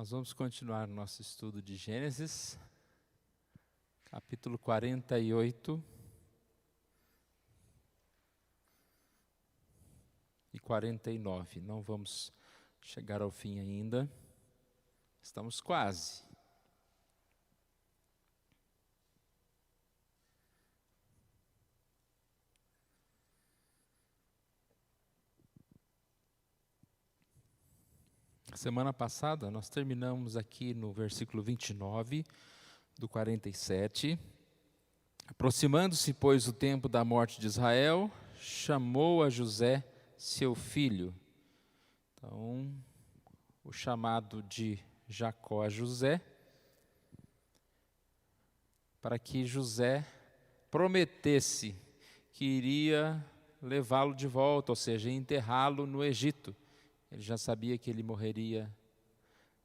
Nós vamos continuar nosso estudo de Gênesis, capítulo 48 e 49. Não vamos chegar ao fim ainda, estamos quase. Semana passada, nós terminamos aqui no versículo 29 do 47. Aproximando-se, pois, o tempo da morte de Israel, chamou a José, seu filho. Então, o chamado de Jacó a José, para que José prometesse que iria levá-lo de volta, ou seja, enterrá-lo no Egito. Ele já sabia que ele morreria,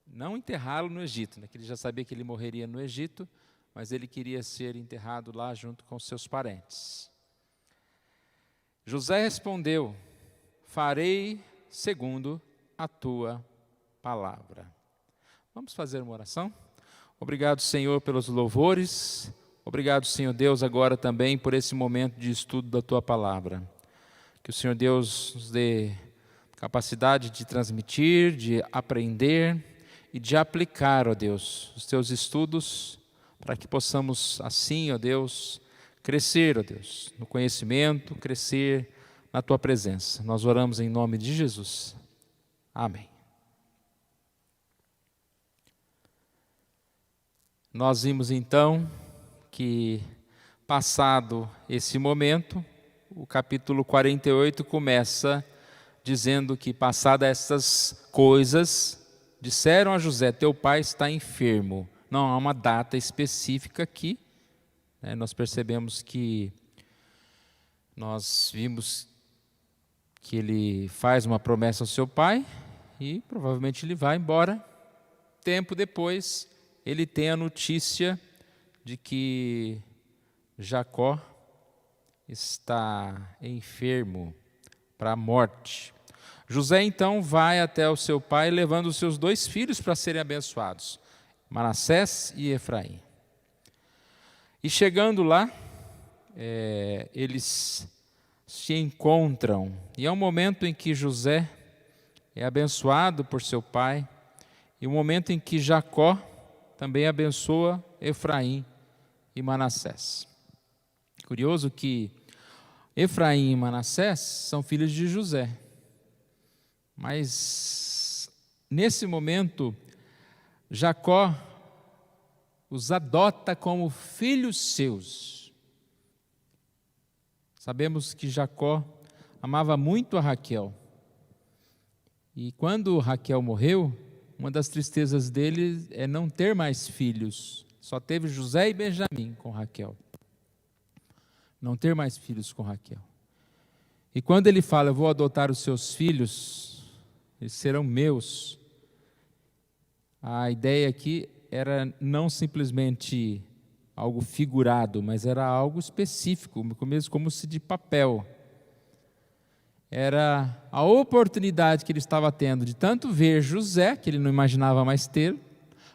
não enterrá-lo no Egito, né? Que ele já sabia que ele morreria no Egito, mas ele queria ser enterrado lá junto com seus parentes. José respondeu: farei segundo a tua palavra. Vamos fazer uma oração? Obrigado, Senhor, pelos louvores. Obrigado, Senhor Deus, agora também por esse momento de estudo da tua palavra. Que o Senhor Deus nos dê capacidade de transmitir, de aprender e de aplicar, ó Deus, os teus estudos, para que possamos assim, ó Deus, crescer, ó Deus, no conhecimento, crescer na tua presença. Nós oramos em nome de Jesus. Amém. Nós vimos então que, passado esse momento, o capítulo 48 começa dizendo que, passadas essas coisas, disseram a José: teu pai está enfermo. Não há uma data específica aqui, né? Nós percebemos que, nós vimos que ele faz uma promessa ao seu pai e provavelmente ele vai embora. Tempo depois, ele tem a notícia de que Jacó está enfermo para a morte. José então vai até o seu pai, levando os seus dois filhos para serem abençoados, Manassés e Efraim. E chegando lá, eles se encontram, e é um momento em que José é abençoado por seu pai, e um momento em que Jacó também abençoa Efraim e Manassés. Curioso que Efraim e Manassés são filhos de José, mas nesse momento Jacó os adota como filhos seus. Sabemos que Jacó amava muito a Raquel, e quando Raquel morreu, uma das tristezas dele é não ter mais filhos. Só teve José e Benjamim com Raquel. Não ter mais filhos com Raquel. E quando ele fala: eu vou adotar os seus filhos, eles serão meus, a ideia aqui era não simplesmente algo figurado, mas era algo específico, como se de papel. Era a oportunidade que ele estava tendo de tanto ver José, que ele não imaginava mais ter,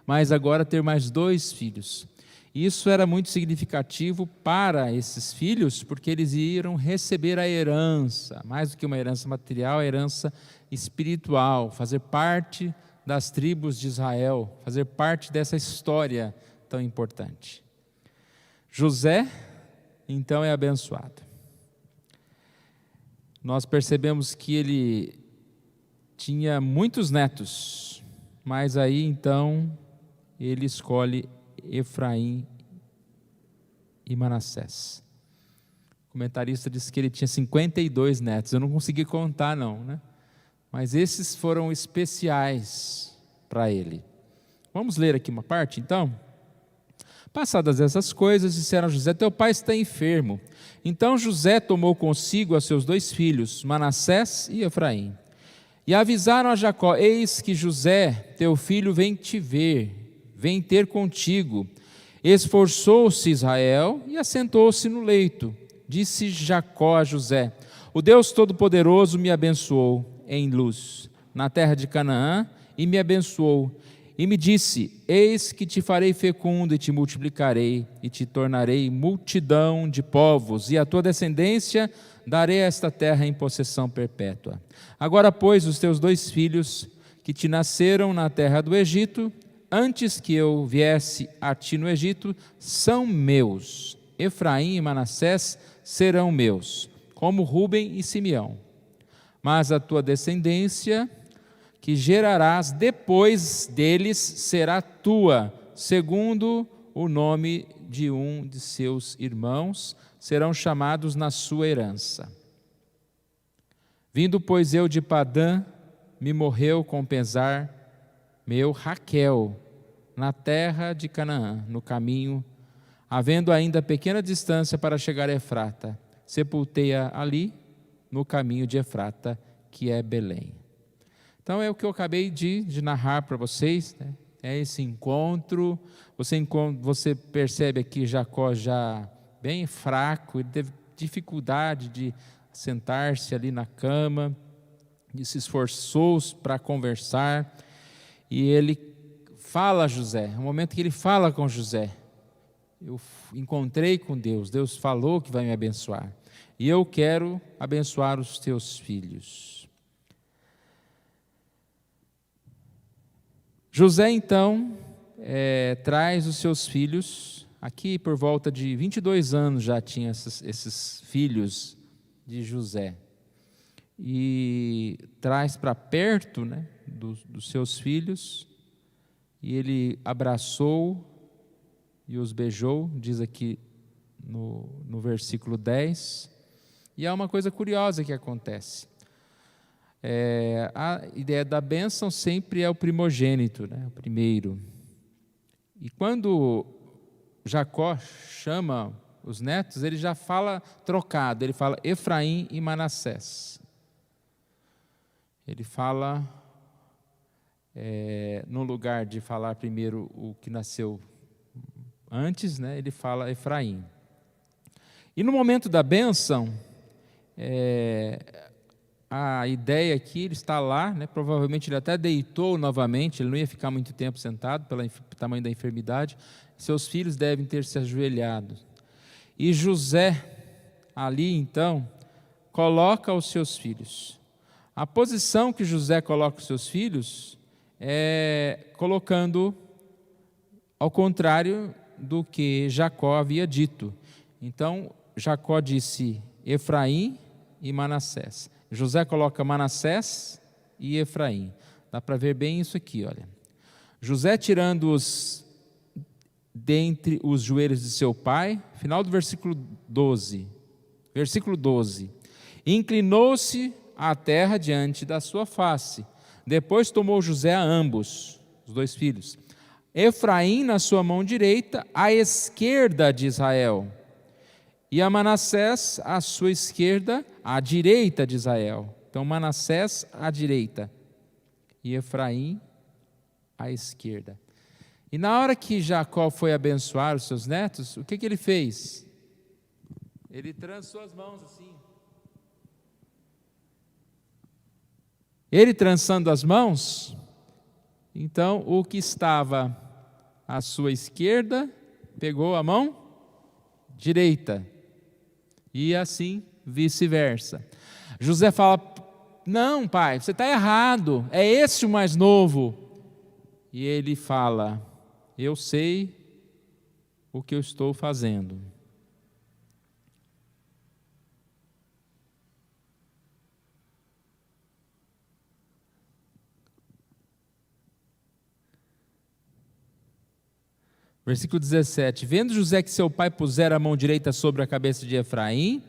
mas agora ter mais dois filhos. Isso era muito significativo para esses filhos, porque eles iriam receber a herança, mais do que uma herança material, a herança espiritual, fazer parte das tribos de Israel, fazer parte dessa história tão importante. José, então, é abençoado. Nós percebemos que ele tinha muitos netos, mas aí, então, ele escolhe Efraim e Manassés. O comentarista disse que ele tinha 52 netos. Eu não consegui contar não, né? Mas esses foram especiais para ele. Vamos ler aqui uma parte, então? Passadas essas coisas, disseram a José: teu pai está enfermo. Então José tomou consigo a seus dois filhos, Manassés e Efraim, e avisaram a Jacó: eis que José, teu filho, vem te ver, vem ter contigo. Esforçou-se Israel e assentou-se no leito. Disse Jacó a José: o Deus Todo-Poderoso me abençoou em Luz, na terra de Canaã, e me abençoou, e me disse: eis que te farei fecundo e te multiplicarei, e te tornarei multidão de povos, e a tua descendência darei a esta terra em possessão perpétua. Agora, pois, os teus 2 filhos que te nasceram na terra do Egito, antes que eu viesse a ti no Egito, são meus. Efraim e Manassés serão meus, como Rúben e Simeão. Mas a tua descendência, que gerarás depois deles, será tua, segundo o nome de um de seus irmãos, serão chamados na sua herança. Vindo, pois, eu de Padã, me morreu com pesar meu Raquel, na terra de Canaã, no caminho, havendo ainda pequena distância para chegar a Efrata. Sepultei-a ali, no caminho de Efrata, que é Belém. Então é o que eu acabei de narrar para vocês, né? É esse encontro. Você percebe aqui Jacó já bem fraco, ele teve dificuldade de sentar-se ali na cama, e se esforçou para conversar, e ele fala a José, no momento que ele fala com José: eu encontrei com Deus, Deus falou que vai me abençoar, e eu quero abençoar os teus filhos. José então traz os seus filhos, aqui por volta de 22 anos já tinha esses filhos de José, e traz para perto, né, dos seus filhos, e ele abraçou e os beijou, diz aqui no versículo 10, e há uma coisa curiosa que acontece. A ideia da bênção sempre é o primogênito, né, o primeiro. E quando Jacó chama os netos, ele já fala trocado, ele fala Efraim e Manassés. Ele fala, no lugar de falar primeiro o que nasceu antes, né, ele fala Efraim. E no momento da bênção, a ideia aqui, ele está lá, né, provavelmente ele até deitou novamente, ele não ia ficar muito tempo sentado pelo tamanho da enfermidade, seus filhos devem ter se ajoelhado. E José, ali então, coloca os seus filhos. A posição que José coloca os seus filhos é colocando ao contrário do que Jacó havia dito. Então, Jacó disse Efraim e Manassés. José coloca Manassés e Efraim. Dá para ver bem isso aqui, olha. José tirando-os dentre os joelhos de seu pai, final do versículo 12. Versículo 12. Inclinou-se à terra diante da sua face. Depois tomou José a ambos, os 2 filhos, Efraim na sua mão direita, à esquerda de Israel, e a Manassés à sua esquerda, à direita de Israel. Então Manassés à direita e Efraim à esquerda. E na hora que Jacó foi abençoar os seus netos, o que ele fez? Ele trançou as mãos assim. Ele trançando as mãos, então o que estava à sua esquerda pegou a mão direita, e assim vice-versa. José fala: não, pai, você está errado, é esse o mais novo. E ele fala: eu sei o que eu estou fazendo. Versículo 17: vendo José que seu pai pusera a mão direita sobre a cabeça de Efraim,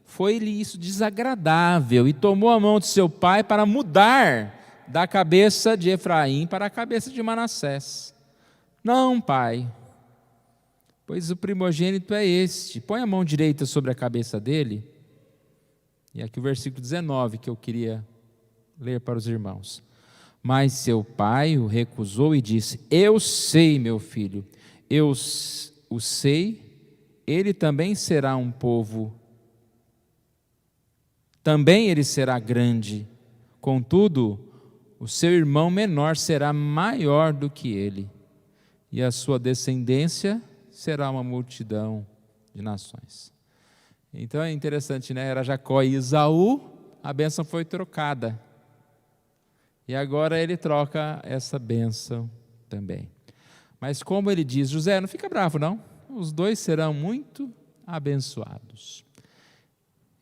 foi-lhe isso desagradável, e tomou a mão de seu pai para mudar da cabeça de Efraim para a cabeça de Manassés. Não, pai, pois o primogênito é este, põe a mão direita sobre a cabeça dele. E aqui o versículo 19 que eu queria ler para os irmãos. Mas seu pai o recusou e disse: eu sei, meu filho, eu o sei, ele também será um povo, também ele será grande, contudo, o seu irmão menor será maior do que ele, e a sua descendência será uma multidão de nações. Então é interessante, né? Era Jacó e Esaú, a bênção foi trocada. E agora ele troca essa bênção também. Mas como ele diz, José, não fica bravo não, os dois serão muito abençoados.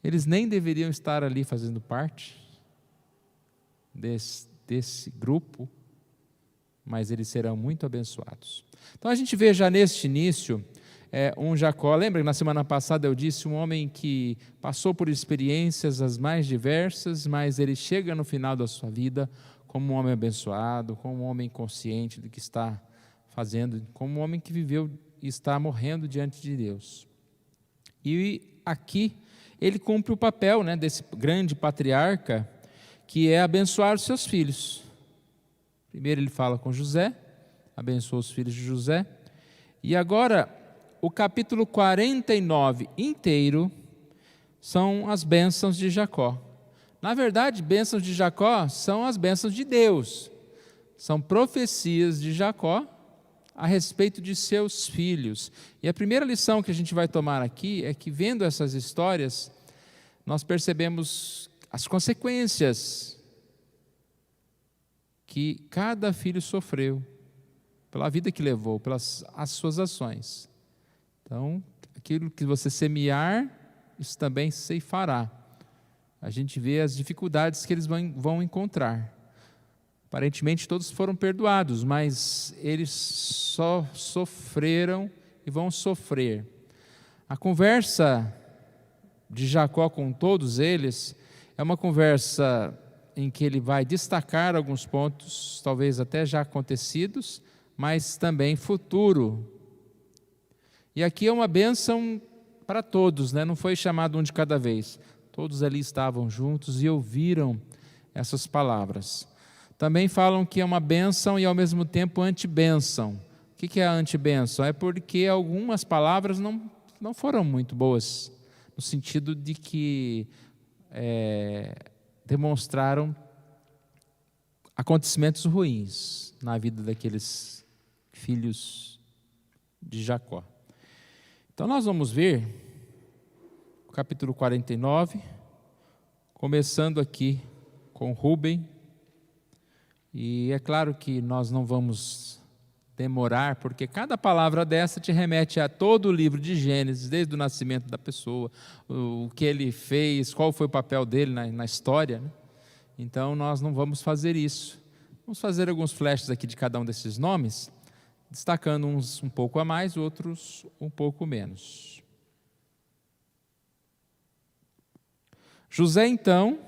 Eles nem deveriam estar ali fazendo parte desse grupo, mas eles serão muito abençoados. Então a gente vê já neste início um Jacó, lembra que na semana passada eu disse, um homem que passou por experiências as mais diversas, mas ele chega no final da sua vida como um homem abençoado, como um homem consciente do que está fazendo, como um homem que viveu e está morrendo diante de Deus. E aqui ele cumpre o papel, né, desse grande patriarca, que é abençoar os seus filhos. Primeiro ele fala com José, abençoa os filhos de José, e agora o capítulo 49 inteiro são as bênçãos de Jacó. Na verdade, bênçãos de Jacó são as bênçãos de Deus, são profecias de Jacó a respeito de seus filhos. E a primeira lição que a gente vai tomar aqui é que, vendo essas histórias, nós percebemos as consequências que cada filho sofreu, pela vida que levou, pelas as suas ações. Então, aquilo que você semear, isso também ceifará. A gente vê as dificuldades que eles vão encontrar. Aparentemente todos foram perdoados, mas eles só sofreram e vão sofrer. A conversa de Jacó com todos eles é uma conversa em que ele vai destacar alguns pontos, talvez até já acontecidos, mas também futuro. E aqui é uma bênção para todos, né? Não foi chamado um de cada vez. Todos ali estavam juntos e ouviram essas palavras. Também falam que é uma bênção e ao mesmo tempo antibênção. O que é a antibênção? É porque algumas palavras não foram muito boas, no sentido de que demonstraram acontecimentos ruins na vida daqueles filhos de Jacó. Então nós vamos ver o capítulo 49, começando aqui com Rúben. E é claro que nós não vamos demorar, porque cada palavra dessa te remete a todo o livro de Gênesis, desde o nascimento da pessoa, o que ele fez, qual foi o papel dele na história, né? Então nós não vamos fazer isso. Vamos fazer alguns flashes aqui de cada um desses nomes, destacando uns um pouco a mais, outros um pouco menos. José, então,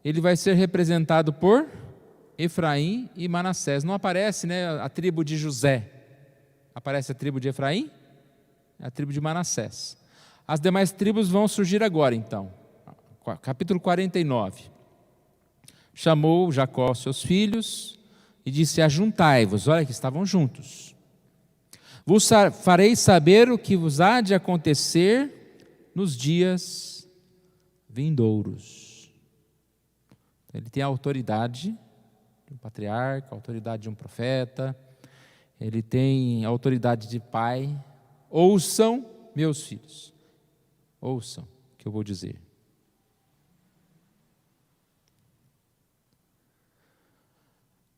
ele vai ser representado por Efraim e Manassés. Não aparece, né, a tribo de José. Aparece a tribo de Efraim, a tribo de Manassés. As demais tribos vão surgir agora, então. Capítulo 49. Chamou Jacó seus filhos e disse: ajuntai-vos. Olha que estavam juntos. Vos farei saber o que vos há de acontecer nos dias vindouros. Ele tem a autoridade de um patriarca, a autoridade de um profeta, ele tem a autoridade de pai. Ouçam, meus filhos, ouçam o que eu vou dizer.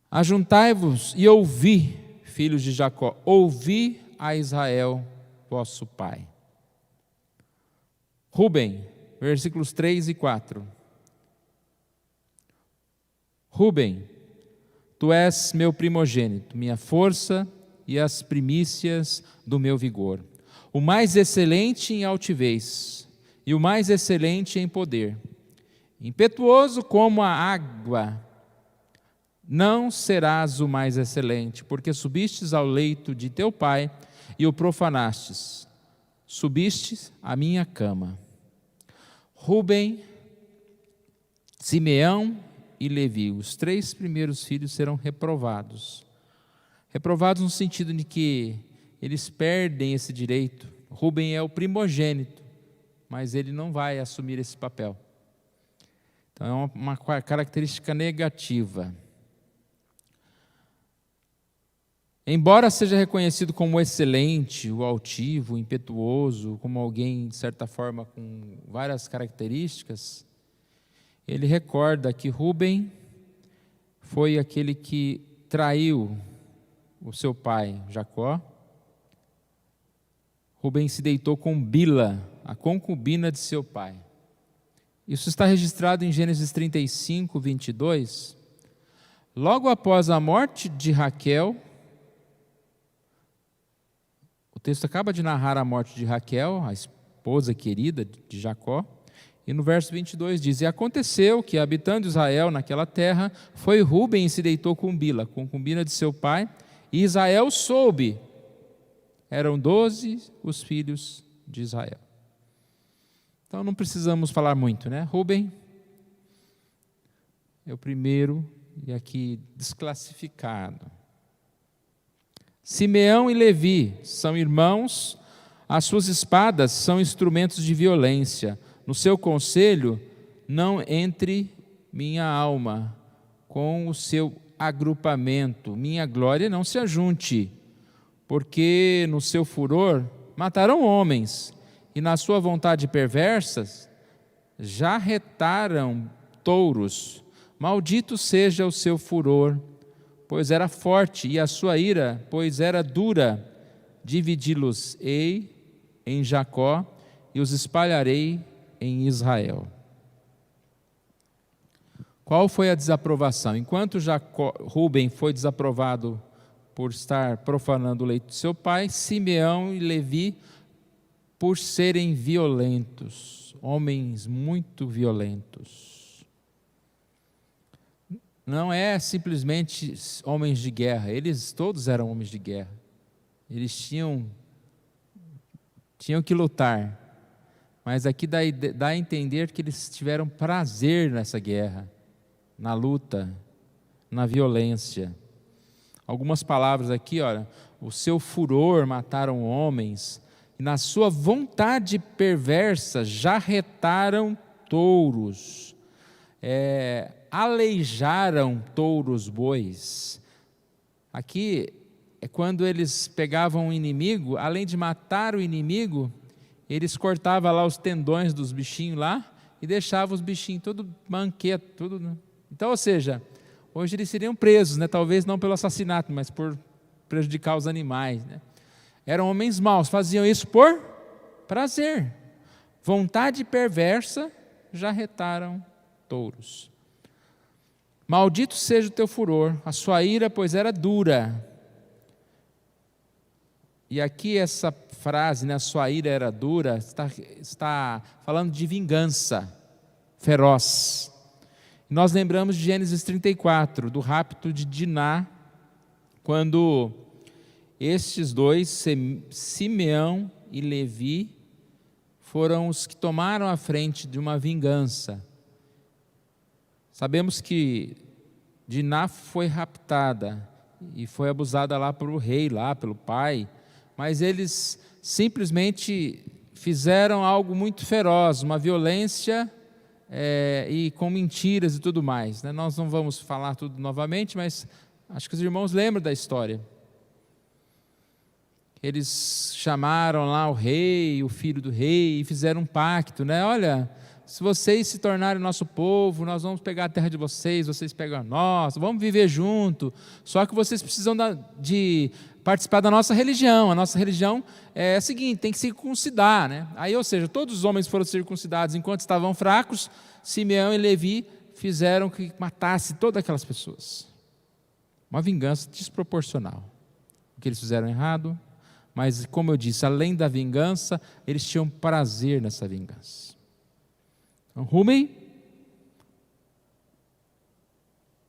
Ajuntai-vos e ouvi, filhos de Jacó, ouvi a Israel, vosso pai. Rúben, versículos 3 e 4. Rúben, tu és meu primogênito, minha força e as primícias do meu vigor, o mais excelente em altivez e o mais excelente em poder, impetuoso como a água. Não serás o mais excelente, porque subistes ao leito de teu pai e o profanastes. Subistes à minha cama. Rúben, Simeão e Levi, os 3 primeiros filhos serão reprovados. Reprovados no sentido de que eles perdem esse direito. Rúben é o primogênito, mas ele não vai assumir esse papel. Então é uma característica negativa. Embora seja reconhecido como excelente, o altivo, o impetuoso, como alguém, de certa forma, com várias características, ele recorda que Rúben foi aquele que traiu o seu pai, Jacó. Rúben se deitou com Bila, a concubina de seu pai. Isso está registrado em Gênesis 35, 22. Logo após a morte de Raquel, o texto acaba de narrar a morte de Raquel, a esposa querida de Jacó, e no verso 22 diz: E aconteceu que, habitando Israel naquela terra, foi Rúben e se deitou com Bila, concubina de seu pai, e Israel soube. Eram 12 os filhos de Israel. Então não precisamos falar muito, né? Rúben é o primeiro, e aqui desclassificado. Simeão e Levi são irmãos, as suas espadas são instrumentos de violência. No seu conselho, não entre minha alma com o seu agrupamento, minha glória não se ajunte, porque no seu furor mataram homens, e na sua vontade perversas já retaram touros. Maldito seja o seu furor, pois era forte, e a sua ira, pois era dura. Dividi-los-ei em Jacó e os espalharei em Israel. Qual foi a desaprovação? Enquanto Rúben foi desaprovado por estar profanando o leito de seu pai, Simeão e Levi por serem violentos, homens muito violentos. Não é simplesmente homens de guerra, eles todos eram homens de guerra. Eles tinham que lutar, mas aqui dá a entender que eles tiveram prazer nessa guerra, na luta, na violência. Algumas palavras aqui, olha, o seu furor mataram homens, e na sua vontade perversa já retaram touros, aleijaram touros bois. Aqui é quando eles pegavam o inimigo, além de matar o inimigo, eles cortavam lá os tendões dos bichinhos lá e deixavam os bichinhos tudo manqueto, tudo, né? Então, ou seja, hoje eles seriam presos, né? Talvez não pelo assassinato, mas por prejudicar os animais, né? Eram homens maus, faziam isso por prazer. Vontade perversa, já retaram touros. Maldito seja o teu furor, a sua ira, pois era dura. E aqui essa frase, né, a sua ira era dura, está falando de vingança feroz. Nós lembramos de Gênesis 34, do rapto de Diná, quando estes dois, Simeão e Levi, foram os que tomaram a frente de uma vingança. Sabemos que Diná foi raptada e foi abusada lá pelo rei, lá pelo pai, mas eles simplesmente fizeram algo muito feroz, uma violência e com mentiras e tudo mais, né? Nós não vamos falar tudo novamente, mas acho que os irmãos lembram da história. Eles chamaram lá o rei, o filho do rei, e fizeram um pacto, né? Olha, se vocês se tornarem nosso povo, nós vamos pegar a terra de vocês, vocês pegam a nossa, vamos viver junto, só que vocês precisam de participar da nossa religião. A nossa religião é a seguinte, tem que circuncidar, né? Aí, ou seja, todos os homens foram circuncidados enquanto estavam fracos. Simeão e Levi fizeram que matasse todas aquelas pessoas. Uma vingança desproporcional. O que eles fizeram errado, mas, como eu disse, além da vingança, eles tinham prazer nessa vingança. Então, Rúben,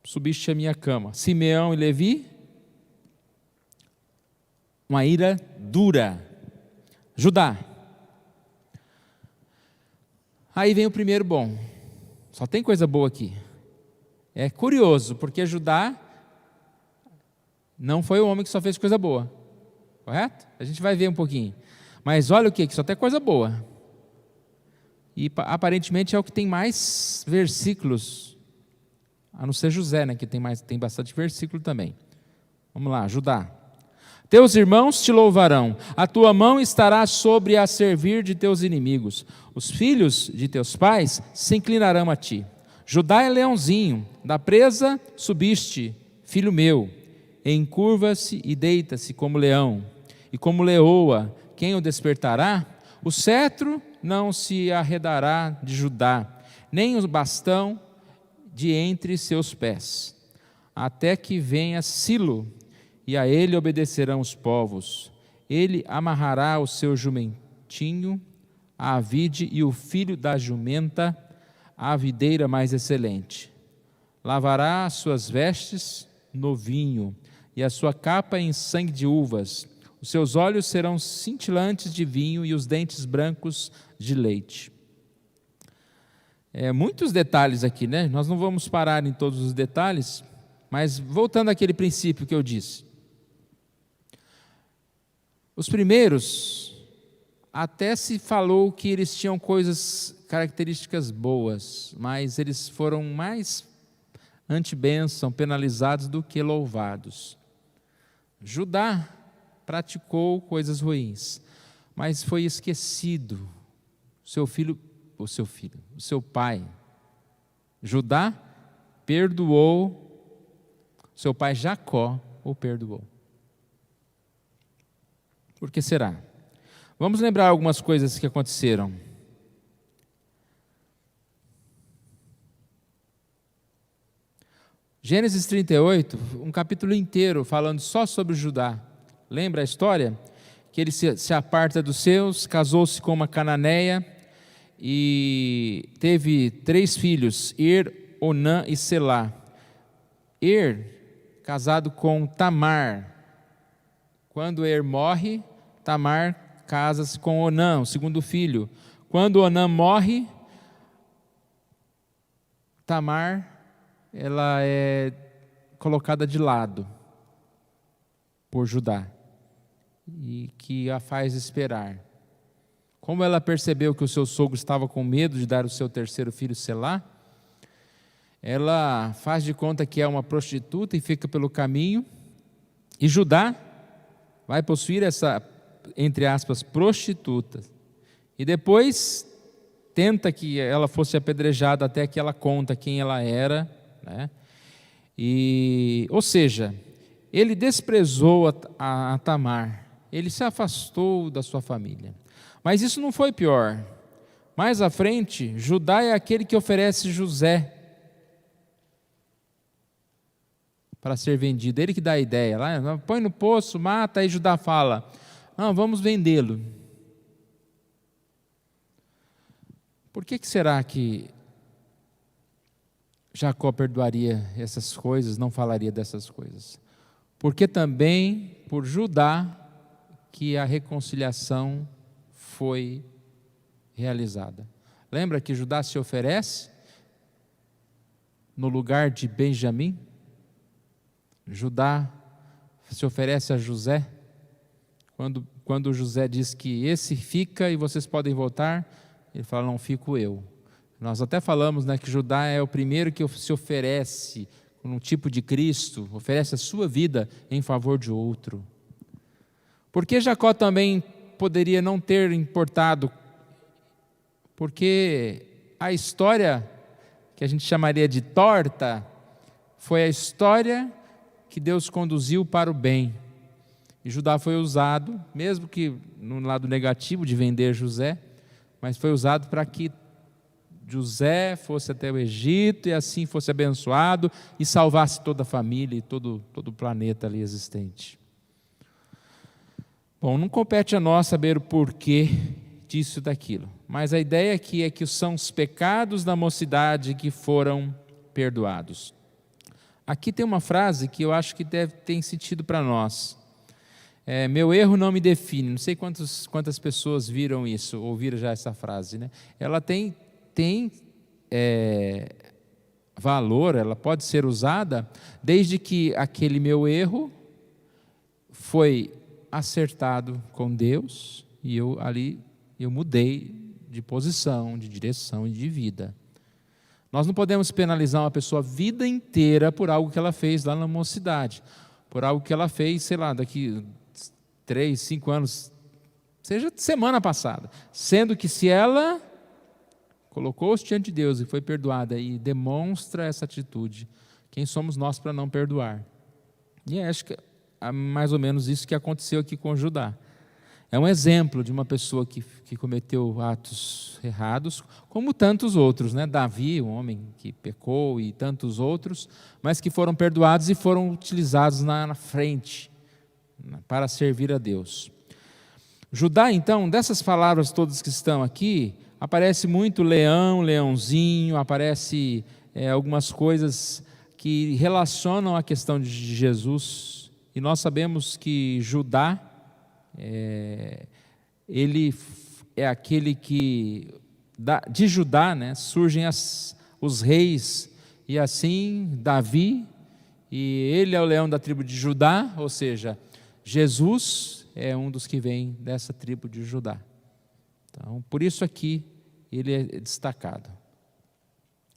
subiste a minha cama. Simeão e Levi, uma ira dura. Judá. Aí vem o primeiro bom. Só tem coisa boa aqui. É curioso, porque Judá não foi o homem que só fez coisa boa. Correto? A gente vai ver um pouquinho. Mas olha o que só tem coisa boa. E aparentemente é o que tem mais versículos, a não ser José, né, que tem bastante versículo também. Vamos lá, Judá. Teus irmãos te louvarão, a tua mão estará sobre a servir de teus inimigos. Os filhos de teus pais se inclinarão a ti. Judá é leãozinho, da presa subiste, filho meu. Encurva-se e deita-se como leão, e como leoa, quem o despertará? O cetro não se arredará de Judá, nem o bastão de entre seus pés, até que venha Silo, e a ele obedecerão os povos. Ele amarrará o seu jumentinho à vide, e o filho da jumenta à videira mais excelente. Lavará as suas vestes no vinho, e a sua capa em sangue de uvas. Os seus olhos serão cintilantes de vinho, e os dentes brancos de leite. Muitos detalhes aqui, né? Nós não vamos parar em todos os detalhes, mas voltando àquele princípio que eu disse. Os primeiros, até se falou que eles tinham características boas, mas eles foram mais anti-bênção, penalizados do que louvados. Judá praticou coisas ruins, mas foi esquecido. O seu pai, Judá, perdoou, seu pai Jacó o perdoou. Por que será? Vamos lembrar algumas coisas que aconteceram. Gênesis 38, um capítulo inteiro falando só sobre Judá. Lembra a história? Que ele se aparta dos seus, casou-se com uma cananeia e teve 3 filhos, Er, Onã e Selá. Er, casado com Tamar. Quando Er morre, Tamar casa-se com Onã, o segundo filho. Quando Onã morre, Tamar, ela é colocada de lado por Judá, e que a faz esperar. Como ela percebeu que o seu sogro estava com medo de dar o seu terceiro filho, Selá, ela faz de conta que é uma prostituta e fica pelo caminho, e Judá vai possuir essa, entre aspas, prostituta, e depois tenta que ela fosse apedrejada até que ela conta quem ela era, né? Ou seja, ele desprezou a Tamar, ele se afastou da sua família. Mas isso não foi pior. Mais à frente, Judá é aquele que oferece José para ser vendido. Ele que dá a ideia, lá, põe no poço, mata, aí Judá fala, não, vamos vendê-lo. Por que será que Jacó perdoaria essas coisas, não falaria dessas coisas? Porque também por Judá que a reconciliação foi realizada. Lembra que Judá se oferece no lugar de Benjamim? Judá se oferece a José, quando José diz que esse fica e vocês podem voltar, ele fala, não, fico eu. Nós até falamos, né, que Judá é o primeiro que se oferece com um tipo de Cristo, oferece a sua vida em favor de outro. Porque Jacó também poderia não ter importado, porque a história que a gente chamaria de torta foi a história que Deus conduziu para o bem. E Judá foi usado, mesmo que no lado negativo de vender José, mas foi usado para que José fosse até o Egito e assim fosse abençoado e salvasse toda a família e todo o planeta ali existente. Bom, não compete a nós saber o porquê disso e daquilo, mas a ideia aqui é que são os pecados da mocidade que foram perdoados. Aqui tem uma frase que eu acho que deve ter sentido para nós. Meu erro não me define. Não sei quantas pessoas viram isso, ouviram já essa frase, né? Ela tem valor, ela pode ser usada desde que aquele meu erro foi acertado com Deus e eu mudei de posição, de direção e de vida. Nós não podemos penalizar uma pessoa a vida inteira por algo que ela fez lá na mocidade, por algo que ela fez, sei lá, daqui 3, 5 anos, seja semana passada, sendo que se ela colocou-se diante de Deus e foi perdoada e demonstra essa atitude, quem somos nós para não perdoar? E acho que é mais ou menos isso que aconteceu aqui com Judá. É um exemplo de uma pessoa que cometeu atos errados, como tantos outros, né? Davi, um homem que pecou, e tantos outros, mas que foram perdoados e foram utilizados na frente para servir a Deus. Judá, então, dessas palavras todas que estão aqui, aparece muito leão, leãozinho, aparece algumas coisas que relacionam a questão de Jesus, e nós sabemos que Judá, ele é aquele que, de Judá, né, surgem os reis, e assim Davi, e ele é o leão da tribo de Judá, ou seja, Jesus é um dos que vem dessa tribo de Judá. Então, por isso aqui ele é destacado.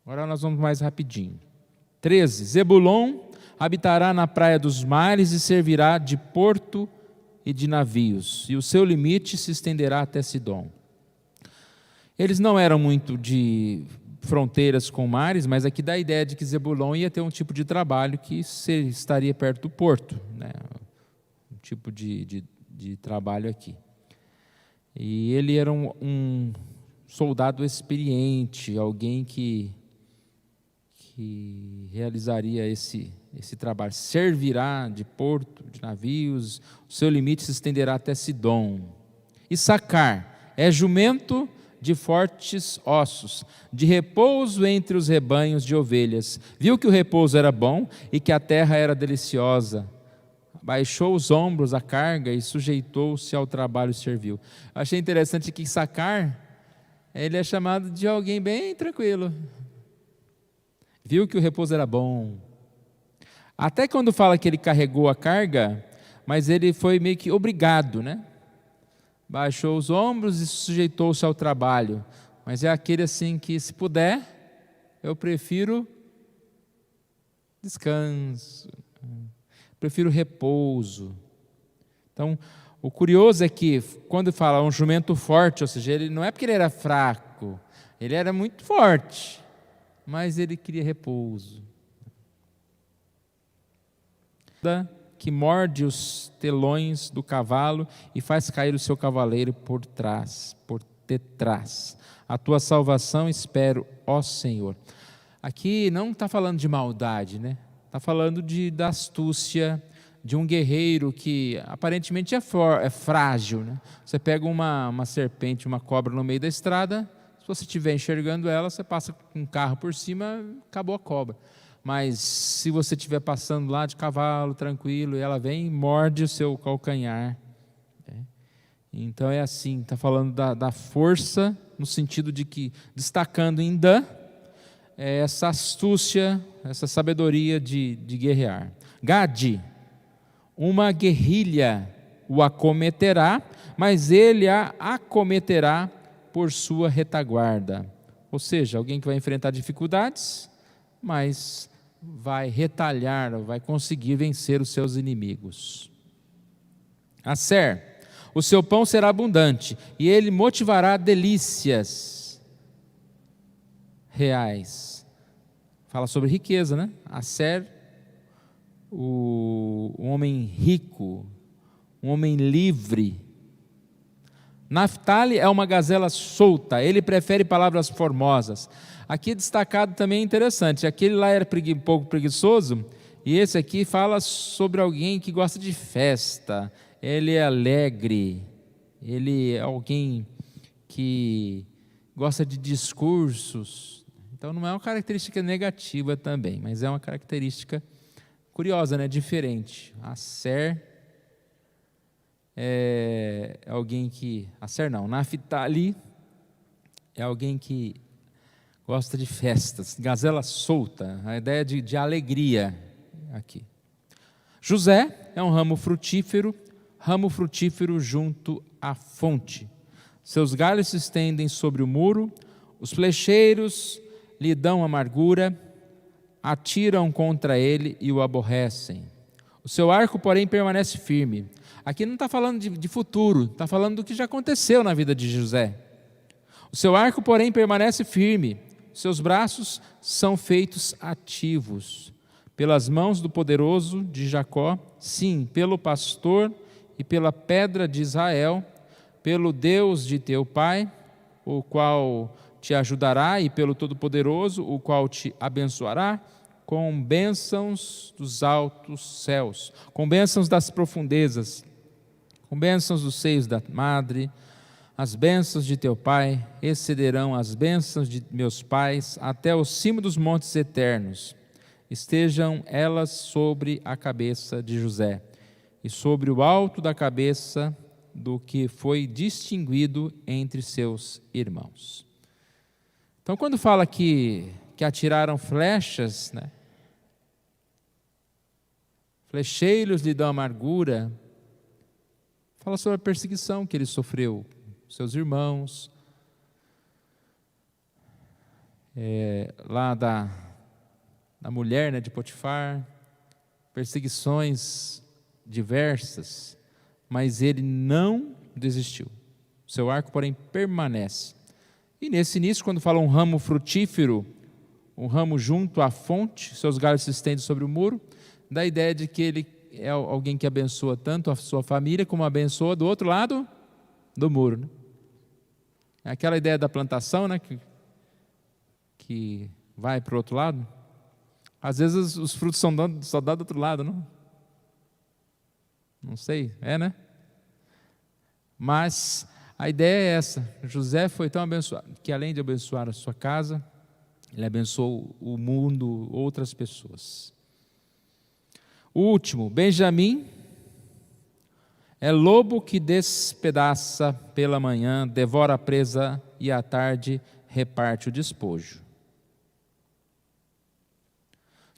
Agora nós vamos mais rapidinho. 13, Zebulon habitará na praia dos mares e servirá de porto e de navios, e o seu limite se estenderá até Sidom. Eles não eram muito de fronteiras com mares, mas aqui dá a ideia de que Zebulon ia ter um tipo de trabalho que estaria perto do porto, né? Um tipo de trabalho aqui. E ele era um soldado experiente, alguém que realizaria esse trabalho. Servirá de porto, de navios, o seu limite se estenderá até Sidom. Issacar é jumento de fortes ossos, de repouso entre os rebanhos de ovelhas. Viu que o repouso era bom e que a terra era deliciosa. Baixou os ombros à carga e sujeitou-se ao trabalho e serviu. Achei interessante que Issacar, ele é chamado de alguém bem tranquilo. Viu que o repouso era bom. Até quando fala que ele carregou a carga, mas ele foi meio que obrigado, né? Baixou os ombros e sujeitou-se ao trabalho. Mas é aquele assim que, se puder, eu prefiro descanso, prefiro repouso. Então, o curioso é que, quando fala um jumento forte, ou seja, ele não é porque ele era fraco, ele era muito forte, mas ele queria repouso. Que morde os telões do cavalo e faz cair o seu cavaleiro por detrás. A tua salvação espero, ó Senhor. Aqui não está falando de maldade, né? Está falando da astúcia de um guerreiro que aparentemente é frágil, né? Você pega uma serpente, uma cobra no meio da estrada, se você estiver enxergando ela, você passa com um carro por cima, acabou a cobra. Mas se você estiver passando lá de cavalo, tranquilo, e ela vem e morde o seu calcanhar. Então é assim, está falando da força, no sentido de que, destacando ainda essa astúcia, essa sabedoria de guerrear. Gade, uma guerrilha o acometerá, mas ele a acometerá por sua retaguarda. Ou seja, alguém que vai enfrentar dificuldades, mas vai retalhar, vai conseguir vencer os seus inimigos. Aser, o seu pão será abundante, e ele motivará delícias reais. Fala sobre riqueza, né? Aser, um homem rico, um homem livre. Naftali é uma gazela solta, ele prefere palavras formosas. Aqui destacado também é interessante, aquele lá era um pouco preguiçoso, e esse aqui fala sobre alguém que gosta de festa, ele é alegre, ele é alguém que gosta de discursos. Então não é uma característica negativa também, mas é uma característica curiosa, né? Diferente. Aser é alguém que... Aser não, Naftali é alguém que gosta de festas, gazela solta, a ideia de alegria aqui. José é um ramo frutífero junto à fonte. Seus galhos se estendem sobre o muro, os flecheiros lhe dão amargura, atiram contra ele e o aborrecem. O seu arco, porém, permanece firme. Aqui não está falando de futuro, está falando do que já aconteceu na vida de José. O seu arco, porém, permanece firme, seus braços são feitos ativos, pelas mãos do poderoso de Jacó, sim, pelo pastor e pela pedra de Israel, pelo Deus de teu pai, o qual te ajudará, e pelo Todo-Poderoso, o qual te abençoará, com bênçãos dos altos céus, com bênçãos das profundezas, com bênçãos dos seios da madre. As bênçãos de teu pai excederão as bênçãos de meus pais até o cimo dos montes eternos. Estejam elas sobre a cabeça de José e sobre o alto da cabeça do que foi distinguido entre seus irmãos. Então, quando fala que atiraram flechas, né? Flecheiros lhe dão amargura, fala sobre a perseguição que ele sofreu, seus irmãos, lá da mulher, né, de Potifar, perseguições diversas, mas ele não desistiu. O seu arco, porém, permanece. E nesse início, quando fala um ramo frutífero, um ramo junto à fonte, seus galhos se estendem sobre o muro, dá a ideia de que ele é alguém que abençoa tanto a sua família, como abençoa do outro lado do muro, né? É aquela ideia da plantação, né, que vai para o outro lado. Às vezes os frutos só dão do outro lado, não? Não sei, né? Mas a ideia é essa. José foi tão abençoado que, além de abençoar a sua casa, ele abençoou o mundo, outras pessoas. O último, Benjamim, é lobo que despedaça pela manhã, devora a presa e à tarde reparte o despojo.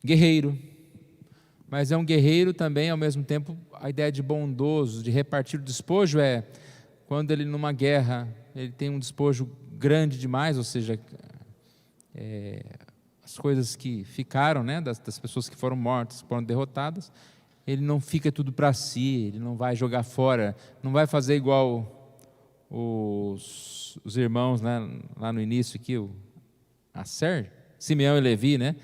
Guerreiro, mas é um guerreiro também, ao mesmo tempo, a ideia de bondoso, de repartir o despojo é quando ele numa guerra, ele tem um despojo grande demais, ou seja, as coisas que ficaram, né, das pessoas que foram mortas, foram derrotadas, ele não fica tudo para si, ele não vai jogar fora, não vai fazer igual os irmãos, né, lá no início aqui, Aser, Simeão e Levi, né,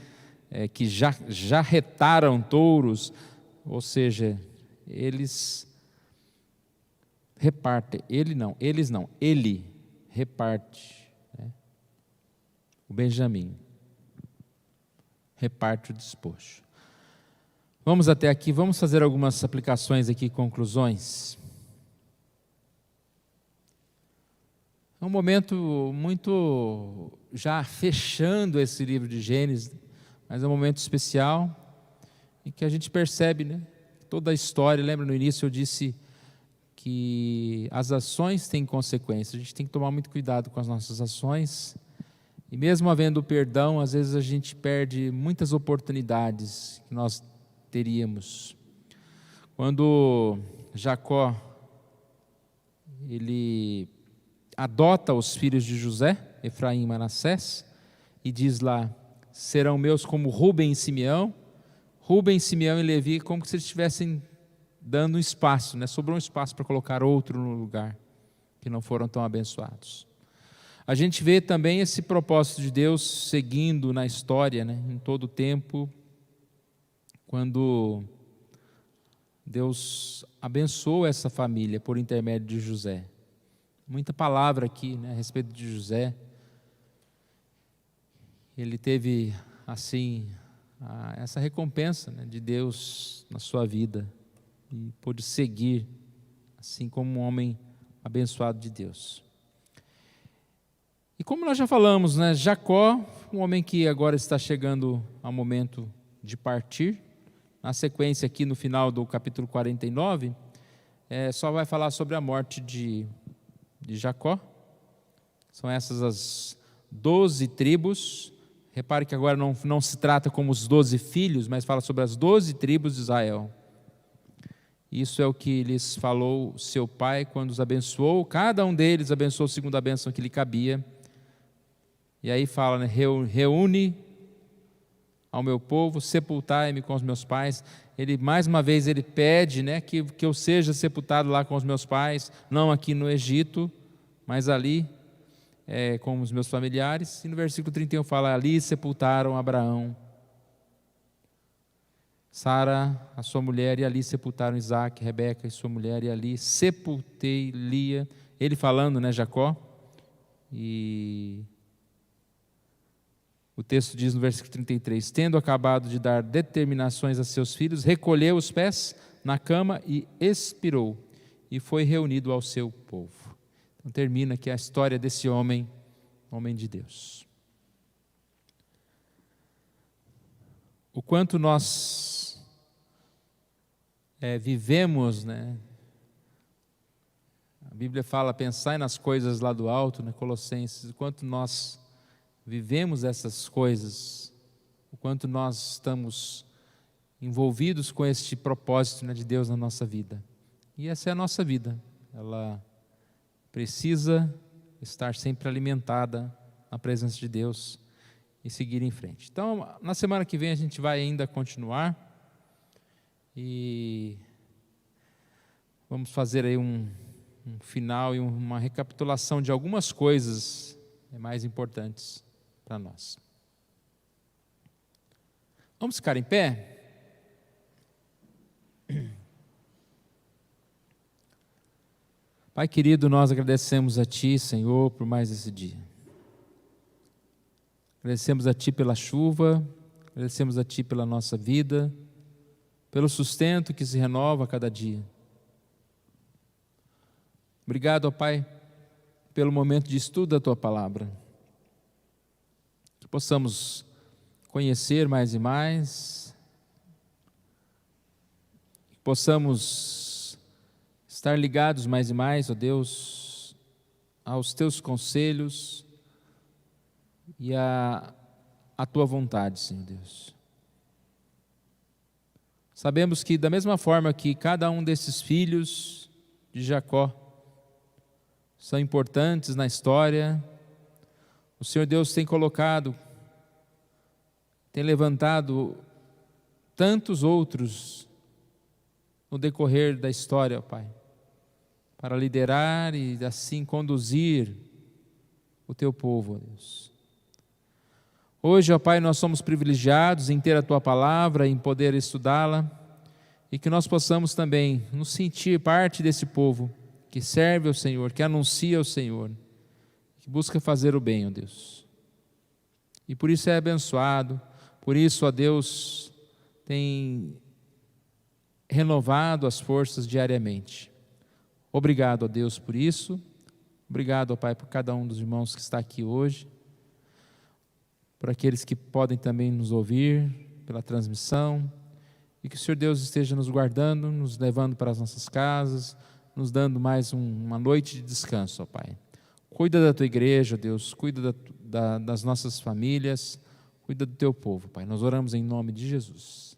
que já retaram touros, ou seja, eles repartem, ele reparte, né, o Benjamim reparte o despojo. Vamos até aqui, vamos fazer algumas aplicações aqui, conclusões. É um momento muito, já fechando esse livro de Gênesis, mas é um momento especial, em que a gente percebe, né, toda a história. Lembra no início eu disse que as ações têm consequências, a gente tem que tomar muito cuidado com as nossas ações, e mesmo havendo perdão, às vezes a gente perde muitas oportunidades que nós teríamos. Quando Jacó, ele adota os filhos de José, Efraim e Manassés, e diz lá, serão meus como Rúben e Simeão. Rúben, Simeão e Levi, como se eles estivessem dando um espaço, né? Sobrou um espaço para colocar outro no lugar, que não foram tão abençoados. A gente vê também esse propósito de Deus seguindo na história, né? Em todo o tempo, quando Deus abençoou essa família por intermédio de José. Muita palavra aqui, né, a respeito de José. Ele teve, assim, essa recompensa, né, de Deus na sua vida, e pôde seguir, assim como um homem abençoado de Deus. E como nós já falamos, né, Jacó, um homem que agora está chegando ao momento de partir. Na sequência aqui no final do capítulo 49, só vai falar sobre a morte de Jacó. São essas as 12 tribos. Repare que agora não se trata como os 12 filhos, mas fala sobre as 12 tribos de Israel. Isso é o que lhes falou seu pai quando os abençoou. Cada um deles abençoou segundo a bênção que lhe cabia. E aí fala, né, reúne ao meu povo, sepultai-me com os meus pais. Ele, mais uma vez, ele pede, né, que eu seja sepultado lá com os meus pais, não aqui no Egito, mas ali com os meus familiares. E no versículo 31 fala: ali sepultaram Abraão, Sara, a sua mulher, e ali sepultaram Isaque, Rebeca e sua mulher, e ali sepultei Lia. Ele falando, né, Jacó. E o texto diz no versículo 33, tendo acabado de dar determinações a seus filhos, recolheu os pés na cama e expirou, e foi reunido ao seu povo. Então termina aqui a história desse homem de Deus. O quanto nós vivemos, né? A Bíblia fala, pensai nas coisas lá do alto, né? Colossenses, o quanto nós vivemos essas coisas, o quanto nós estamos envolvidos com este propósito, né, de Deus na nossa vida. E essa é a nossa vida, ela precisa estar sempre alimentada na presença de Deus e seguir em frente. Então, na semana que vem a gente vai ainda continuar e vamos fazer aí um final e uma recapitulação de algumas coisas mais importantes para nós. Vamos ficar em pé? Pai querido, nós agradecemos a Ti, Senhor, por mais esse dia. Agradecemos a Ti pela chuva, agradecemos a Ti pela nossa vida, pelo sustento que se renova a cada dia. Obrigado, ó Pai, pelo momento de estudo da Tua Palavra. Que possamos conhecer mais e mais, que possamos estar ligados mais e mais, ó Deus, aos Teus conselhos e à Tua vontade, Senhor Deus. Sabemos que da mesma forma que cada um desses filhos de Jacó são importantes na história, o Senhor Deus tem colocado, tem levantado tantos outros no decorrer da história, ó Pai, para liderar e assim conduzir o Teu povo, ó Deus. Hoje, ó Pai, nós somos privilegiados em ter a Tua Palavra, em poder estudá-la, e que nós possamos também nos sentir parte desse povo que serve ao Senhor, que anuncia ao Senhor, que busca fazer o bem, ó Deus. E por isso é abençoado, por isso, ó Deus, tem renovado as forças diariamente. Obrigado, ó Deus, por isso. Obrigado, ó Pai, por cada um dos irmãos que está aqui hoje, por aqueles que podem também nos ouvir pela transmissão, e que o Senhor Deus esteja nos guardando, nos levando para as nossas casas, nos dando mais uma noite de descanso, ó Pai. Cuida da Tua igreja, Deus, cuida das nossas famílias, cuida do Teu povo, Pai. Nós oramos em nome de Jesus.